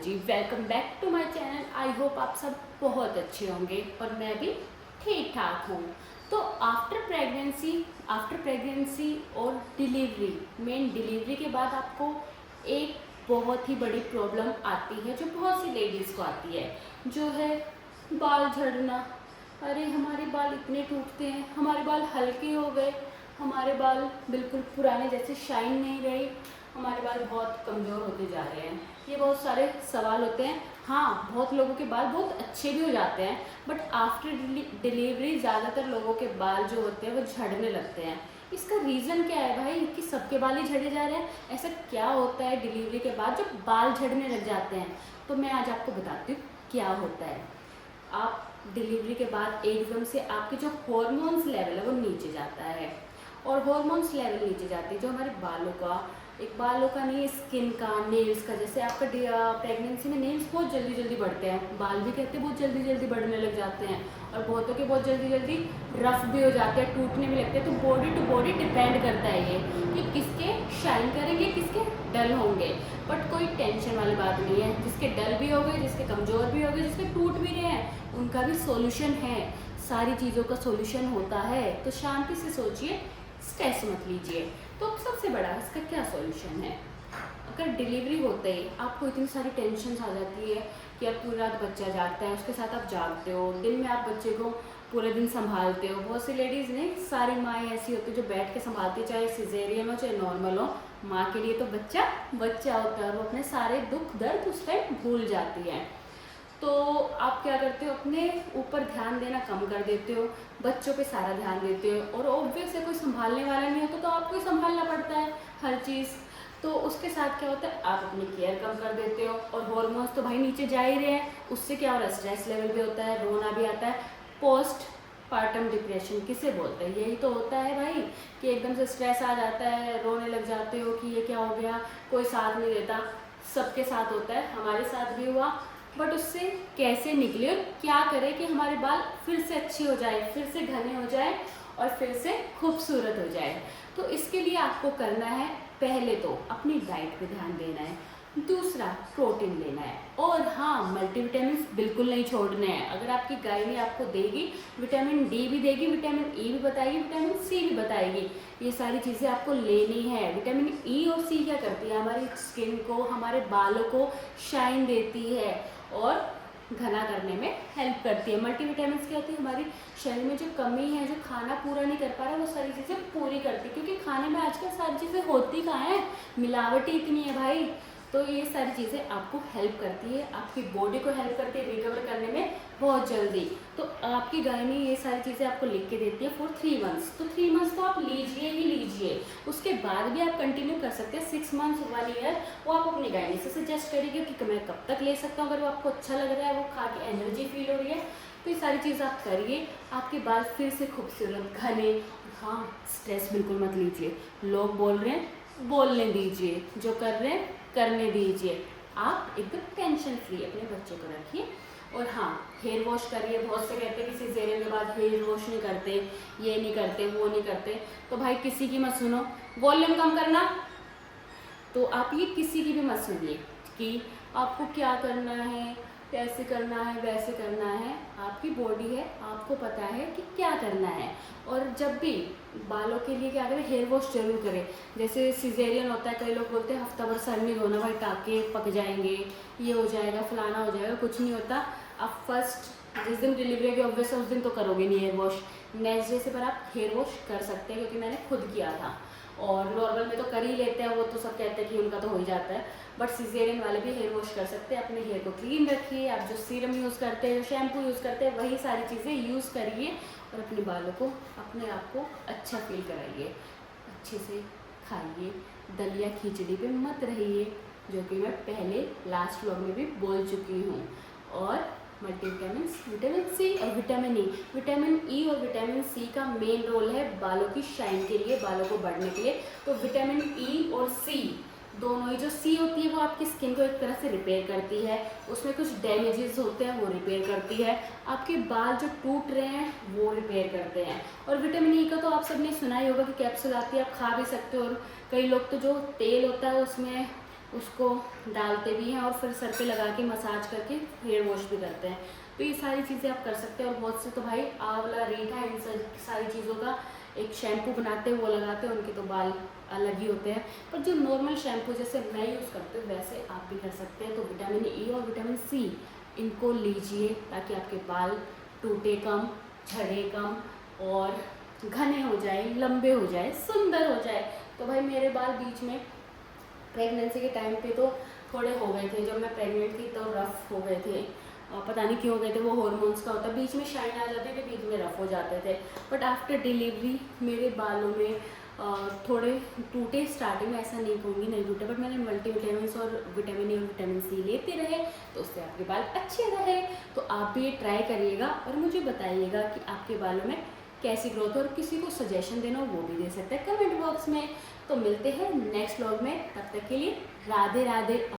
Ji, welcome back to my channel. I hope आप सब बहुत अच्छे होंगे और मैं भी ठीक ठाक हूँ। तो आफ्टर प्रेगनेंसी और डिलीवरी, मेन डिलीवरी के बाद आपको एक बहुत ही बड़ी प्रॉब्लम आती है जो बहुत सी लेडीज़ को आती है, जो है बाल झड़ना। अरे हमारे बाल इतने टूटते हैं, हमारे बाल हल्के हो गए, हमारे बाल बिल्कुल पुराने जैसे शाइन नहीं रही, हमारे बाल बहुत कमज़ोर होते जा रहे हैं। ये बहुत सारे सवाल होते हैं। हाँ, बहुत लोगों के बाल बहुत अच्छे भी हो जाते हैं, बट आफ्टर डिलीवरी ज़्यादातर लोगों के बाल जो होते हैं वो झड़ने लगते हैं। इसका रीज़न क्या है भाई कि सबके बाल ही झड़े जा रहे हैं? ऐसा क्या होता है डिलीवरी के बाद जो बाल झड़ने लग जाते हैं? तो मैं आज आपको बताती हूँ क्या होता है। आप डिलीवरी के बाद एकदम से आपके जो हॉर्मोन्स लेवल है वो नीचे जाता है, और हॉर्मोन्स लेवल नीचे जाते हैं जो हमारे बालों का नहीं, स्किन का, नेल्स का। जैसे आपका प्रेगनेंसी में नेल्स बहुत जल्दी जल्दी बढ़ते हैं, बाल भी कहते हैं बहुत जल्दी जल्दी बढ़ने लग जाते हैं, और बहुतों के बहुत जल्दी जल्दी रफ भी हो जाते हैं, टूटने भी लगते हैं। तो बॉडी टू बॉडी डिपेंड करता है ये कि किसके शाइन करेंगे, किसके डल होंगे। बट कोई टेंशन वाली बात नहीं है, जिसके डल भी हो गए, जिसके कमज़ोर भी हो गए, जिसके टूट भी रहे हैं, उनका भी सोल्यूशन है। सारी चीज़ों का सोल्यूशन होता है, तो शांति से सोचिए, स्ट्रेस मत लीजिए। तो सबसे बड़ा इसका क्या सॉल्यूशन है? अगर डिलीवरी होते ही आपको इतनी सारी टेंशन आ जाती है कि अब पूरी रात बच्चा जागता है, उसके साथ आप जागते हो, दिन में आप बच्चे को पूरे दिन संभालते हो। बहुत सी लेडीज़ नहीं, सारी माएँ ऐसी होती है जो बैठ के संभालती है, चाहे सिजेरियन हो चाहे नॉर्मल हो। माँ के लिए तो बच्चा बच्चा होता है, और वो अपने सारे दुख दर्द उस टाइम भूल जाती है। तो आप क्या करते हो, अपने ऊपर ध्यान देना कम कर देते हो, बच्चों पे सारा ध्यान देते हो, और ऑब्वियस है कोई संभालने वाला नहीं होता तो आपको ही संभालना पड़ता है हर चीज़। तो उसके साथ क्या होता है, आप अपनी केयर कम कर देते हो, और हॉर्मोन्स तो भाई नीचे जा ही रहे हैं, उससे क्या हो रहा है, स्ट्रेस लेवल भी होता है, रोना भी आता है। पोस्ट पार्टम डिप्रेशन किसे बोलते हैं? यही तो होता है भाई कि एकदम से स्ट्रेस आ जाता है, रोने लग जाते हो कि ये क्या हो गया, कोई साथ नहीं देता। सबके साथ होता है, हमारे साथ भी हुआ। बट उससे कैसे निकले और क्या करें कि हमारे बाल फिर से अच्छे हो जाए, फिर से घने हो जाए, और फिर से खूबसूरत हो जाए? तो इसके लिए आपको करना है, पहले तो अपनी डाइट पे ध्यान देना है, दूसरा प्रोटीन लेना है, और हाँ, मल्टीविटामिन बिल्कुल नहीं छोड़ने हैं। अगर आपकी गायनी आपको देगी, विटामिन डी भी देगी, विटामिन ई भी बताएगी, विटामिन सी भी बताएगी, ये सारी चीज़ें आपको लेनी है। विटामिन ई और सी क्या करती है, हमारी स्किन को, हमारे बालों को शाइन देती है और घना करने में हेल्प करती है। मल्टीविटामिन क्या होती है, हमारी शरीर में जो कमी है, जो खाना पूरा नहीं कर पा रहा, वो सारी चीज़ें पूरी करती है। क्योंकि खाने में आजकल सारी चीज़ें होती कहाँ हैं, मिलावटी इतनी है भाई। तो ये सारी चीज़ें आपको हेल्प करती है, आपकी बॉडी को हेल्प करती है रिकवर करने में बहुत जल्दी। तो आपकी गायनी ये सारी चीज़ें आपको लिख के देती है फॉर 3 मंथ्स। तो 3 मंथ्स तो आप लीजिए ही लीजिए, उसके बाद भी आप कंटिन्यू कर सकते हैं 6 मंथ्स 1 ईयर। वो आप अपनी गायनी से सजेस्ट करिए कि मैं कब तक ले सकता हूँ, अगर वो आपको अच्छा लग रहा है, वो खा के एनर्जी फील हो रही है, तो ये सारी चीज़ आप करिए, आपके बाल फिर से खूबसूरत घने। हाँ, स्ट्रेस बिल्कुल मत लीजिए, लोग बोल रहे हैं बोलने दीजिए, जो कर रहे हैं करने दीजिए, आप एकदम टेंशन फ्री अपने बच्चे को रखिए। और हाँ, हेयर वॉश करिए। बहुत से कहते हैं कि सिजेरियन के बाद हेयर वॉश नहीं करते, ये नहीं करते, वो नहीं करते। तो भाई किसी की मत सुनो, वॉल्यूम कम करना। तो आप ये किसी की भी मत सुनिए कि आपको क्या करना है, कैसे करना है, वैसे करना है। आपकी बॉडी है, आपको पता है कि क्या करना है। और जब भी बालों के लिए क्या करें, हेयर वॉश जरूर करें। जैसे सिजेरियन होता है, कई लोग बोलते हैं हफ्ता भर सर नहीं धोना भाई, टाँके पक जाएंगे, ये हो जाएगा, फलाना हो जाएगा। कुछ नहीं होता। आप फर्स्ट जिस दिन डिलीवरी की ऑब्वियस उस दिन तो करोगे नहीं हेयर वॉश, नेक्स्ट डे से पर आप हेयर वॉश कर सकते हैं, क्योंकि मैंने खुद किया था। और नॉर्मल में तो कर ही लेते हैं, वो तो सब कहते हैं कि उनका तो हो ही जाता है, बट सिजेरियन वाले भी हेयर वॉश कर सकते हैं। अपने हेयर को क्लीन रखिए, आप जो सीरम यूज़ करते हैं, शैम्पू यूज़ करते हैं, वही सारी चीज़ें यूज़ करिए, और अपने बालों को, अपने आप को अच्छा फील कराइए। अच्छे से खाइए, दलिया खिचड़ी पे मत रहिए, जो कि मैं पहले लास्ट व्लॉग में भी बोल चुकी हूँ। और मल्टीविटामिन, विटामिन सी और विटामिन ई। विटामिन ई और विटामिन सी का मेन रोल है बालों की शाइन के लिए, बालों को बढ़ने के लिए। तो विटामिन ई और सी दोनों ही, जो सी होती है वो आपकी स्किन को एक तरह से रिपेयर करती है, उसमें कुछ डैमेजेस होते हैं वो रिपेयर करती है, आपके बाल जो टूट रहे हैं वो रिपेयर करते हैं। और विटामिन ई का तो आप सबने सुना ही होगा कि कैप्सूल आती है, आप खा भी सकते हो। और कई लोग तो जो तेल होता है उसमें उसको डालते भी हैं और फिर सर पे लगा के मसाज करके हेयर वॉश भी करते हैं। तो ये सारी चीज़ें आप कर सकते हैं। और बहुत से तो भाई आंवला, रीठा, इन सारी चीज़ों का एक शैम्पू बनाते हैं, वो लगाते हैं, उनके तो बाल अलग ही होते हैं। पर जो नॉर्मल शैम्पू जैसे मैं यूज़ करती हूँ वैसे आप भी कर सकते हैं। तो विटामिन ई और विटामिन सी इनको लीजिए ताकि आपके बाल टूटे कम, झड़े कम और घने हो जाए, लंबे हो जाए, सुंदर हो जाए। तो भाई मेरे बाल बीच में प्रेगनेंसी के टाइम पे तो थोड़े हो गए थे, जब मैं प्रेग्नेंट थी तो रफ़ हो गए थे। पता नहीं क्यों हो गए थे, वो हॉर्मोन्स का होता है, बीच में शाइन आ जाते थे, बीच में रफ़ हो जाते थे। बट आफ्टर डिलीवरी मेरे बालों में थोड़े टूटे। स्टार्टिंग में ऐसा नहीं कहूँगी नहीं टूटे, बट मैंने मल्टीविटामिन्स और विटामिन ई और विटामिन सी लेते रहे तो उससे आपके बाल अच्छे रहे। तो आप भी ये ट्राई करिएगा और मुझे बताइएगा कि आपके बालों में कैसी ग्रोथ है। और किसी को सजेशन देना हो वो भी दे सकते हैं कमेंट बॉक्स में। तो मिलते हैं नेक्स्ट व्लॉग में, तब तक के लिए राधे राधे।